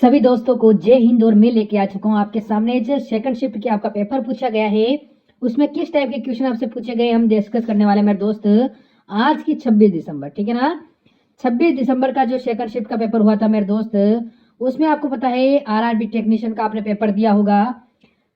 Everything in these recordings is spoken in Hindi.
सभी दोस्तों को जय हिंद। और मैं लेके आ चुका हूँ आपके सामने जो सेकंड शिफ्ट की आपका पेपर पूछा गया है, उसमें किस टाइप के क्वेश्चन आपसे पूछे गए हम डिस्कस करने वाले हैं मेरे दोस्त। आज की 26 दिसंबर, ठीक है ना। 26 दिसंबर का जो सेकंड शिफ्ट का पेपर हुआ था मेरे दोस्त, उसमें आपको पता है आरआरबी टेक्नीशियन का आपने पेपर दिया होगा।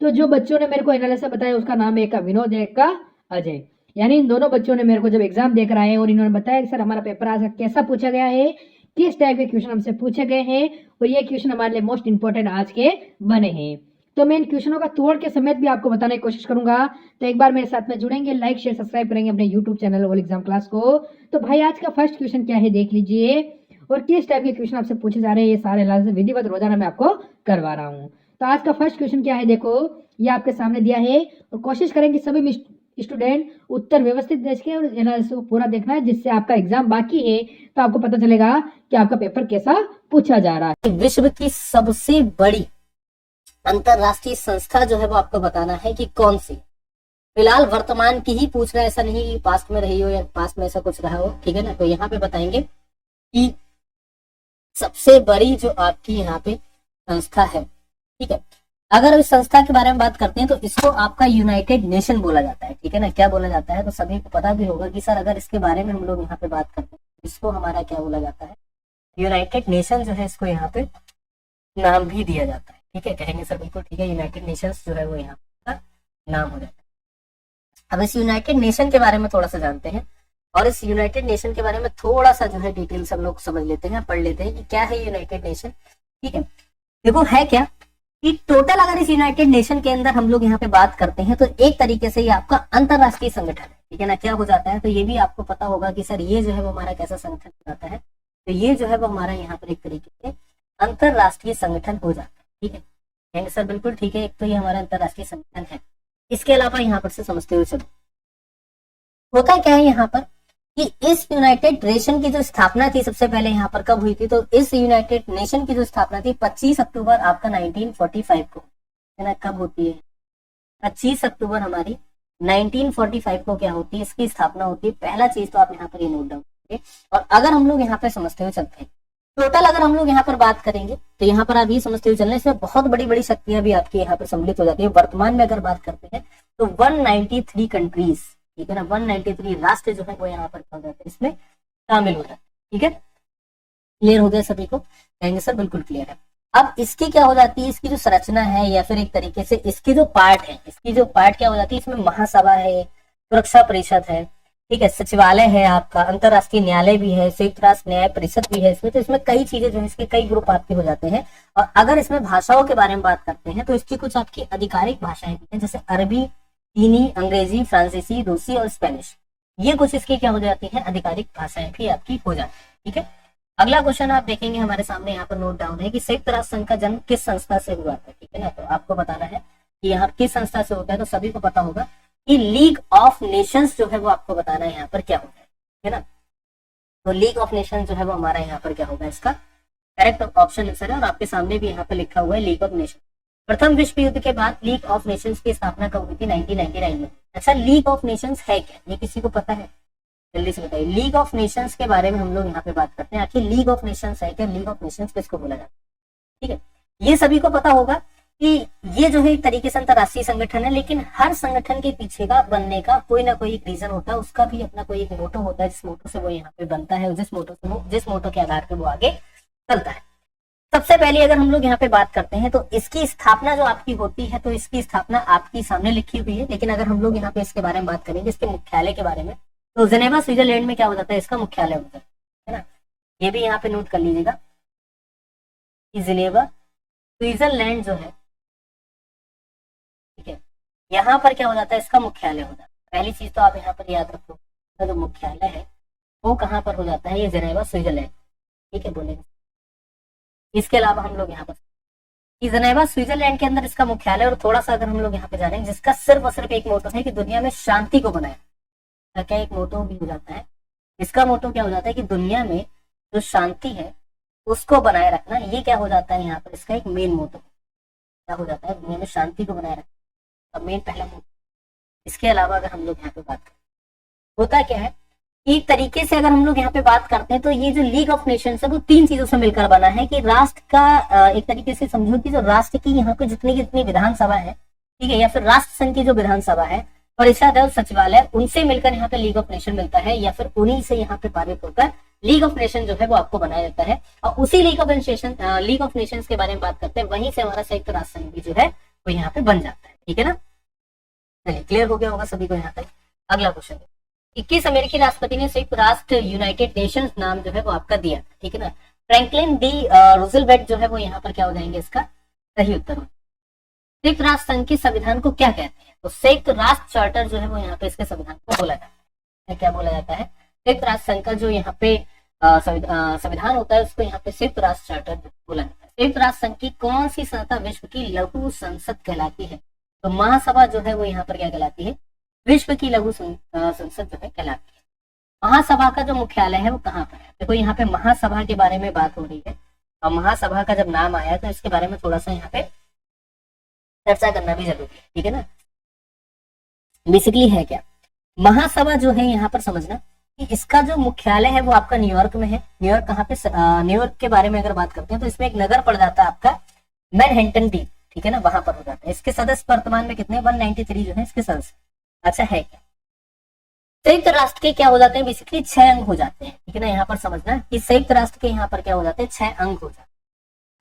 तो जो बच्चों ने मेरे को एनालिसिस बताया उसका नाम है, एक का विनोद है, एक का अजय। यानी इन दोनों बच्चों ने मेरे को जब एग्जाम देकर आए और इन्होंने बताया कि सर हमारा पेपर आज कैसा पूछा गया है, किस टाइप के क्वेश्चन हमसे पूछे गए हैं, और ये क्वेश्चन हमारे लिए मोस्ट इंपॉर्टेंट आज के बने हैं। तो मैं इन क्वेश्चनों का तोड़ के समेत भी आपको बताने की कोशिश करूंगा। तो एक बार मेरे साथ में जुड़ेंगे, लाइक शेयर सब्सक्राइब करेंगे अपने YouTube channel all exam class को। तो भाई आज का फर्स्ट क्वेश्चन क्या है देख लीजिए, और किस टाइप के क्वेश्चन आपसे पूछे जा रहे हैं, ये सारे विधिवत रोजाना मैं आपको करवा रहा हूँ। तो आज का फर्स्ट क्वेश्चन क्या है देखो, ये आपके सामने दिया है, और कोशिश करेंगे सभी स्टूडेंट उत्तर व्यवस्थित देख के और एनालिसिस को पूरा देखना है, जिससे आपका एग्जाम बाकी है तो आपको पता चलेगा कि आपका पेपर कैसा पूछा जा रहा है। विश्व की सबसे बड़ी अंतरराष्ट्रीय संस्था जो है वो आपको बताना है कि कौन सी। फिलहाल वर्तमान की ही पूछ रहा है, ऐसा नहीं कि पास्ट में रही हो या पास्ट में ऐसा कुछ रहा हो, ठीक है ना। तो यहाँ पे बताएंगे कि सबसे बड़ी जो आपकी यहाँ पे संस्था है, ठीक है। अगर इस संस्था के बारे में बात करते हैं तो इसको आपका यूनाइटेड नेशन बोला जाता है, ठीक है ना। क्या बोला जाता है तो सभी को पता भी होगा कि सर अगर इसके बारे में हम लोग यहाँ पे बात करते हैं, इसको हमारा क्या बोला जाता है, यूनाइटेड नेशन जो है, इसको यहाँ पे नाम भी दिया जाता है, ठीक है। कहेंगे सर बिल्कुल ठीक है, यूनाइटेड नेशंस जो है वो यहाँ का नाम हो जाता है। अब इस यूनाइटेड नेशन के बारे में थोड़ा सा जानते हैं, और इस यूनाइटेड नेशन के बारे में थोड़ा सा जो है डिटेल सब लोग समझ लेते हैं, पढ़ लेते हैं कि क्या है यूनाइटेड नेशन, ठीक है। देखो है क्या कि टोटल अगर इस यूनाइटेड नेशन के अंदर हम लोग यहाँ पे बात करते हैं तो एक तरीके से ये आपका अंतरराष्ट्रीय संगठन है, ठीक है ना। क्या हो जाता है तो ये भी आपको पता होगा कि सर ये जो है वो हमारा कैसा संगठन हो जाता है, तो ये जो है वो हमारा यहाँ पर एक तरीके से अंतरराष्ट्रीय संगठन हो जाता है, ठीक है। कहेंगे सर बिल्कुल ठीक है, एक तो ये हमारा अंतरराष्ट्रीय संगठन है। इसके अलावा यहाँ पर से समझते हुए चलो, होता क्या है यहाँ पर कि इस यूनाइटेड नेशन की जो स्थापना थी सबसे पहले यहाँ पर कब हुई थी, तो इस यूनाइटेड नेशन की जो स्थापना थी 25 अक्टूबर आपका 1945 को, है ना। कब होती है 25 अक्टूबर हमारी 1945 को क्या होती है, इसकी स्थापना होती है। पहला चीज तो आप यहाँ पर ये नोट डाउन करेंगे। और अगर हम लोग यहाँ पे समझते हुए चलते हैं, टोटल अगर हम लोग यहाँ पर बात करेंगे तो यहाँ पर आप ये समझते हुए चलना, इसमें बहुत बड़ी बड़ी शक्तियां भी आपकी यहाँ पर सम्मिलित हो जाती है। वर्तमान में अगर बात करते हैं तो 193 कंट्रीज, ठीक है ना, 193 राष्ट्र जो है वो यहाँ पर क्या हो जाते हैं, इसमें शामिल हो जाते हैं, ठीक है। क्लियर हो गया सभी को, कहेंगे सर बिल्कुल क्लियर है। अब इसकी क्या हो जाती है, इसकी जो संरचना है या फिर एक तरीके से इसकी जो पार्ट है, इसकी जो पार्ट क्या हो जाती है, इसमें महासभा है, सुरक्षा परिषद है, ठीक है, सचिवालय है आपका, अंतरराष्ट्रीय न्यायालय भी है, संयुक्त राष्ट्र न्याय परिषद भी है इसमें। तो इसमें कई चीजें जो है, इसके कई ग्रुप आपके हो जाते हैं। और अगर इसमें भाषाओं के बारे में बात करते हैं तो इसकी कुछ आपकी आधिकारिक भाषाएं भी हैं, जैसे अरबी, चीनी, अंग्रेजी, फ्रांसीसी, रूसी और स्पेनिश। ये कुछ इसकी क्या हो जाती है, आधिकारिक भाषाएं भी आपकी हो जाती है, ठीक है। अगला क्वेश्चन आप देखेंगे हमारे सामने यहाँ पर नोट डाउन है कि संयुक्त राष्ट्र संघ का जन्म किस संस्था से हुआ था, ठीक है ना। तो आपको बताना है कि यहाँ किस संस्था से होता है, तो सभी को पता होगा कि लीग ऑफ नेशंस जो है वो आपको बताना है यहाँ पर क्या होता है ना। तो लीग ऑफ नेशंस जो है वो हमारा यहाँ पर क्या होगा, इसका करेक्ट ऑप्शन आंसर है। और आपके सामने भी यहाँ पर लिखा हुआ है लीग ऑफ नेशन। प्रथम विश्व युद्ध के बाद लीग ऑफ नेशंस की स्थापना कब हुई थी, 1999 में। अच्छा, लीग ऑफ नेशंस है क्या, ये किसी को पता है, जल्दी से बताइए। लीग ऑफ नेशंस के बारे में हम लोग यहाँ पे बात करते हैं, आखिर लीग ऑफ नेशंस है क्या, लीग ऑफ नेशंस किसको बोला जाता है, ठीक है। ये सभी को पता होगा कि ये जो है एक तरीके से अंतरराष्ट्रीय संगठन है, लेकिन हर संगठन के पीछे का बनने का कोई ना कोई एक रीजन होता है, उसका भी अपना कोई एक मोटो होता है, जिस मोटो से वो यहाँ पे बनता है, जिस मोटो के आधार पर वो आगे चलता है। सबसे पहले अगर हम लोग यहाँ पे बात करते हैं तो इसकी स्थापना जो आपकी होती है, तो इसकी स्थापना आपकी सामने लिखी हुई है। लेकिन अगर हम लोग यहाँ पे इसके बारे में बात करेंगे, इसके मुख्यालय के बारे में, तो जेनेवा स्विट्जरलैंड में क्या हो जाता है, इसका मुख्यालय होता है ना। ये भी यहाँ पे नोट कर लीजिएगा कि जेनेवा स्विट्जरलैंड जो है, ठीक है, यहाँ पर क्या हो जाता है, इसका मुख्यालय होता है। पहली चीज तो आप यहाँ पर याद रखो, जो मुख्यालय है वो कहाँ पर हो जाता है, ये जेनेवा स्विट्जरलैंड, ठीक है, बोलेंगे। इसके अलावा हम लोग यहाँ पर जेनेवा स्विट्जरलैंड के अंदर इसका मुख्यालय, और थोड़ा सा अगर हम लोग यहाँ पे जानेंगे, जिसका सिर्फ और सिर्फ एक मोटो है कि दुनिया में शांति को बनाए, क्या एक मोटो भी हो जाता है। इसका मोटो क्या हो जाता है कि दुनिया में जो शांति है उसको बनाए रखना, ये क्या हो जाता है यहाँ पर, इसका एक मेन मोटो क्या हो जाता है, दुनिया में शांति को बनाए रखना, मेन पहला मोटो। इसके अलावा अगर हम लोग यहाँ पे बात करें, होता क्या है एक तरीके से अगर हम लोग यहाँ पे बात करते हैं तो ये जो लीग ऑफ नेशंस है वो 3 चीजों से मिलकर बना है कि राष्ट्र का एक तरीके से समझो कि जो राष्ट्र की यहाँ पे जितनी जितनी विधानसभा है, ठीक है, या फिर राष्ट्र संघ की जो विधानसभा है, परिषद और सचिवालय, उनसे मिलकर यहाँ पे लीग ऑफ नेशन मिलता है, या फिर उन्हीं से यहाँ पे पारित होकर लीग ऑफ नेशन जो है वो आपको बनाया जाता है। और उसी लीग ऑफ नेशन के बारे में बात करते हैं, वहीं से हमारा संयुक्त राष्ट्र संघ भी जो है वो यहाँ पे बन जाता है। ठीक है ना, चलिए क्लियर हो गया होगा सभी को यहाँ तक। अगला क्वेश्चन, 21 अमेरिकी राष्ट्रपति ने संयुक्त राष्ट्र यूनाइटेड नेशंस नाम जो है वो आपका दिया, ठीक है ना। फ्रैंकलिन डी रूजवेल्ट जो है वो यहाँ पर क्या हो जाएंगे, इसका सही उत्तर। संयुक्त राष्ट्र संघ के संविधान को क्या कहते हैं, तो संयुक्त राष्ट्र चार्टर जो है वो यहाँ पे इसके संविधान को बोला जाता है। क्या बोला जाता है, संयुक्त राष्ट्र संघ का जो यहाँ पे संविधान होता है उसको यहाँ पे संयुक्त राष्ट्र चार्टर बोला जाता है। संयुक्त राष्ट्र संघ की कौन सी संस्था विश्व की लघु संसद कहलाती है, तो महासभा जो है वो यहाँ पर क्या कहलाती है, विश्व की लघु संसद जो है कहलाती है। महासभा का जो मुख्यालय है वो कहाँ पर है, देखो यहाँ पे महासभा के बारे में बात हो रही है, और महासभा का जब नाम आया तो इसके बारे में थोड़ा सा यहाँ पे चर्चा करना भी जरूरी है। ठीक है ना, बेसिकली है क्या, महासभा जो है यहाँ पर समझना कि इसका जो मुख्यालय है वो आपका न्यूयॉर्क में है। न्यूयॉर्क कहाँ पे, न्यूयॉर्क के बारे में अगर बात करते हैं तो इसमें एक नगर पड़ जाता है आपका मैनहट्टन द्वीप, ठीक है ना, वहां पर हो जाता है। इसके सदस्य वर्तमान में कितने, 193 जो है इसके सदस्य। अच्छा है क्या, संयुक्त राष्ट्र के क्या हो जाते हैं, बेसिकली 6 अंग हो जाते हैं। ठीक है ना, यहाँ पर समझना कि संयुक्त राष्ट्र के यहाँ पर क्या हो जाते हैं, 6 अंग हो जाते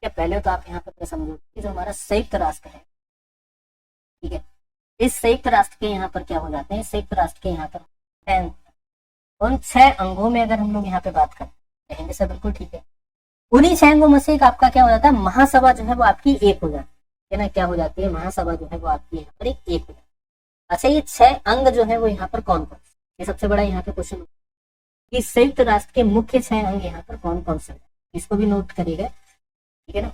हैं। पहले तो आप यहाँ पर क्या समझो कि जो हमारा संयुक्त राष्ट्र है, ठीक है, इस संयुक्त राष्ट्र के यहाँ पर क्या हो जाते हैं, संयुक्त राष्ट्र के यहाँ पर 6 अंग। उन 6 अंगों में अगर हम लोग यहाँ पे बात करते हैं सर, बिल्कुल ठीक है, उन्हीं 6 अंगों में से एक आपका क्या हो जाता है, महासभा जो है वो आपकी एक हो जाती है ना, क्या हो जाती है, महासभा जो है वो आपकी यहाँ पर एक हो जाती है। अच्छा, ये 6 अंग जो है वो यहाँ पर कौन कौन, ये सबसे बड़ा यहाँ पे क्वेश्चन कि संयुक्त राष्ट्र के मुख्य 6 अंग यहाँ पर कौन कौन से, इसको भी नोट करिएगा। ठीक है ना,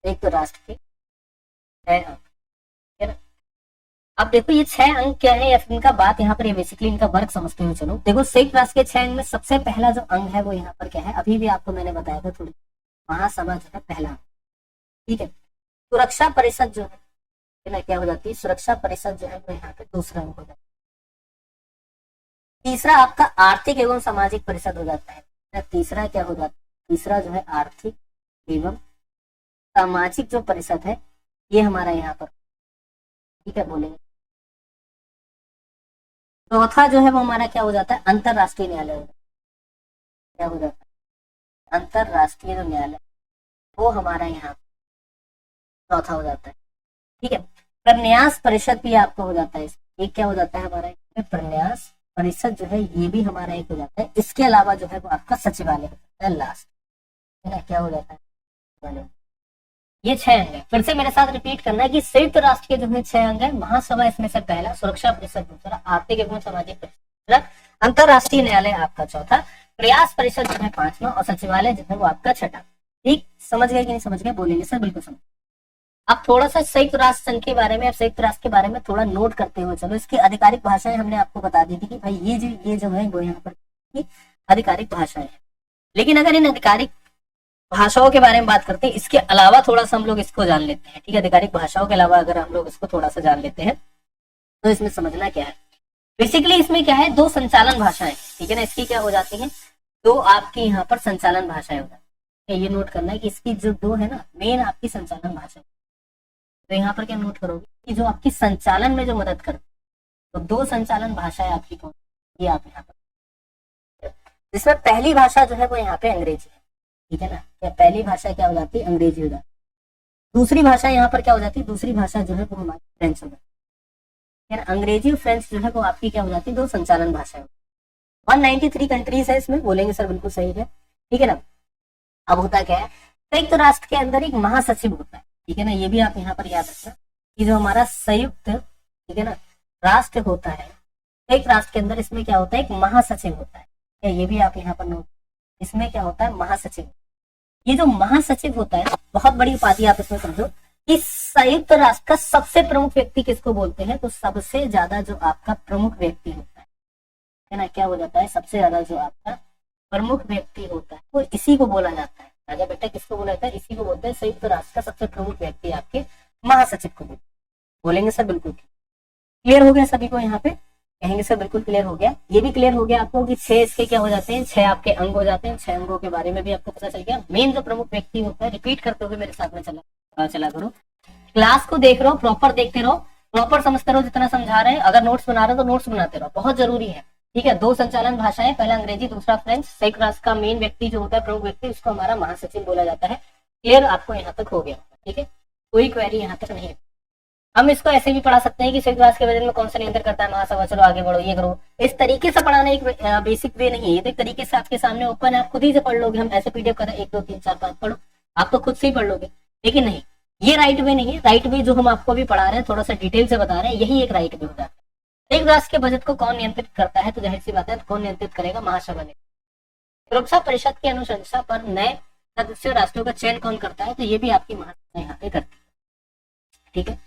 संयुक्त राष्ट्र के 6 अंग, ठीक है ना। अब देखो ये 6 अंग क्या है, या फिर इनका बात यहाँ पर, ये बेसिकली इनका वर्क समझते हुए चलो। देखो संयुक्त राष्ट्र के 6 अंग में सबसे पहला जो अंग है वो यहाँ पर क्या है, अभी भी आपको मैंने बताया था थोड़ी, महासभा जो है पहला, ठीक है। सुरक्षा परिषद जो है ना क्या हो जाती है, सुरक्षा परिषद जो है वो यहाँ पे दूसरा अंग हो जाता है। तीसरा आपका आर्थिक एवं सामाजिक परिषद हो जाता है। तीसरा क्या हो जाता है, तीसरा जो है आर्थिक एवं सामाजिक जो परिषद है ये हमारा यहाँ पर, ठीक है, बोलेंगे। चौथा जो है वो हमारा क्या हो जाता है, अंतरराष्ट्रीय न्यायालय हो जाता है। क्या हो जाता है, अंतरराष्ट्रीय जो न्यायालय वो हमारा यहाँ चौथा हो जाता है। ठीक है, प्रन्यास परिषद भी आपको हो जाता है, एक क्या हो जाता है हमारा प्रन्यास परिषद जो है ये भी हमारा एक हो जाता है। इसके अलावा जो है वो आपका सचिवालय हो जाता है लास्ट, है ना, क्या हो जाता है, ये 6 अंग है। फिर से मेरे साथ रिपीट करना है कि संयुक्त राष्ट्र के जो है 6 अंग है, महासभा इसमें से पहला, सुरक्षा परिषद दूसरा, आर्थिक एवं सामाजिक परिषद, अंतरराष्ट्रीय न्यायालय आपका चौथा, प्रयास परिषद जो है 5वां, और सचिवालय जो है वो आपका 6वां। ठीक, समझ गए कि नहीं समझ गए, बोलेंगे सर बिल्कुल समझ। अब थोड़ा सा संयुक्त राष्ट्र संघ के बारे में, संयुक्त राष्ट्र के बारे में थोड़ा नोट करते हुए चलो। इसकी आधिकारिक भाषाएं हमने आपको बता दी थी कि भाई ये जो है वो यहाँ पर आधिकारिक भाषाएं हैं। लेकिन अगर इन आधिकारिक भाषाओं के बारे में बात करते हैं, इसके अलावा थोड़ा सा हम लोग इसको जान लेते हैं। ठीक है, आधिकारिक भाषाओं के अलावा अगर हम लोग इसको थोड़ा सा जान लेते हैं तो इसमें समझना क्या है, बेसिकली इसमें क्या है, 2 संचालन भाषाएं, ठीक है ना, इसकी क्या हो जाती है, 2 आपकी यहाँ पर संचालन भाषाएं हो जाती है। ये नोट करना है कि इसकी जो 2 है ना मेन आपकी संचालन भाषा, तो यहाँ पर क्या नोट करोगे कि जो आपकी संचालन में जो मदद करती है, तो 2 संचालन भाषाएं आपकी कौन, ये आप यहाँ पर, जिसमें पहली भाषा जो है वो यहाँ पे अंग्रेजी है। ठीक है ना, या पहली भाषा क्या हो जाती है, अंग्रेजी हो जाती है। दूसरी भाषा यहाँ पर क्या हो जाती है, दूसरी भाषा जो है वो हमारी फ्रेंच हो जाती है। अंग्रेजी और फ्रेंच जो है वो आपकी क्या हो जाती है, 2 संचालन भाषाएं। 193 कंट्रीज है इसमें, बोलेंगे सर बिल्कुल सही है। ठीक है ना, अब होता क्या है, संयुक्त राष्ट्र के अंदर एक महासचिव होता है। ठीक है ना, ये भी आप यहाँ पर याद रखना कि जो हमारा संयुक्त, ठीक है ना, राष्ट्र होता है, संयुक्त राष्ट्र के अंदर इसमें क्या होता है, एक महासचिव होता है। ये भी आप यहाँ पर नोट, इसमें क्या होता है, महासचिव। ये जो महासचिव होता है, बहुत बड़ी उपाधि आप इसमें समझो कि संयुक्त राष्ट्र का सबसे प्रमुख व्यक्ति किसको बोलते हैं, तो सबसे ज्यादा जो आपका प्रमुख व्यक्ति होता है ना, क्या हो जाता है, सबसे ज्यादा जो आपका प्रमुख व्यक्ति होता है वो इसी को बोला जाता है। राजा बेटा किसको बोला जाता है, इसी को बोलते हैं, संयुक्त राष्ट्र का सबसे प्रमुख व्यक्ति आपके महासचिव को बोलेंगे सर बिल्कुल। क्लियर हो गया सभी को यहाँ पे, कहेंगे इंग्लिश से बिल्कुल क्लियर हो गया। ये भी क्लियर हो गया आपको कि 6 इसके क्या हो जाते हैं, 6 आपके अंग हो जाते हैं। 6 अंगों के बारे में भी आपको पता चल गया। मेन जो प्रमुख व्यक्ति होता है, रिपीट करते हुए मेरे साथ में चला करो। क्लास को देख रहे हो, प्रॉपर देखते रहो, प्रॉपर समझते रहो जितना समझा रहे हैं। अगर नोट्स बना रहे हो तो नोट्स बनाते रहो, बहुत जरूरी है। ठीक है, 2 संचालन भाषाएं, पहला अंग्रेजी दूसरा फ्रेंच। संयुक्त राष्ट्र का मेन व्यक्ति जो होता है, प्रमुख व्यक्ति, उसको हमारा महासचिव बोला जाता है। क्लियर आपको यहाँ तक हो गया? ठीक है, कोई क्वेरी यहाँ तक नहीं है। हम इसको ऐसे भी पढ़ा सकते हैं कि संयुक्त राष्ट्र के बजट में कौन सा नियंत्रण करता है, महासभा। चलो आगे बढ़ो, ये करो। इस तरीके से पढ़ाना एक बेसिक वे नहीं है, ये तो एक तरीके से आपके सामने ओपन है, आप खुद ही से पढ़ लोगे। हम ऐसे पीडीएफ कर रहे हैं 1 2 3 4 5 पढ़ो, आप तो खुद से ही पढ़ लोगे। लेकिन नहीं, ये राइट वे नहीं है। राइट वे जो हम आपको भी पढ़ा रहे हैं, थोड़ा सा डिटेल से बता रहे हैं, यही एक राइट वे होता है। संयुक्त राष्ट्र के बजट को कौन नियंत्रित करता है? तो जाहिर सी बात है, कौन नियंत्रित करेगा? महासभा ने। सुरक्षा परिषद की अनुशंसा पर नए सदस्य राष्ट्रों का चयन कौन करता है? तो ये भी आपकी महासभा यहाँ पे करती है। ठीक है,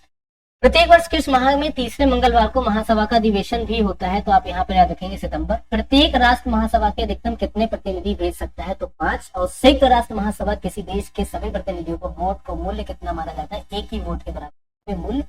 प्रत्येक वर्ष किस माह में तीसरे मंगलवार को महासभा का अधिवेशन भी होता है? तो आप यहाँ पर याद रखेंगे सितंबर। प्रत्येक राष्ट्र महासभा के अधिकतम कितने प्रतिनिधि भेज सकता है? तो 5। और संयुक्त राष्ट्र महासभा किसी देश के सभी प्रतिनिधियों को वोट को मूल्य कितना माना जाता है? 1 ही वोट के बराबर मूल्य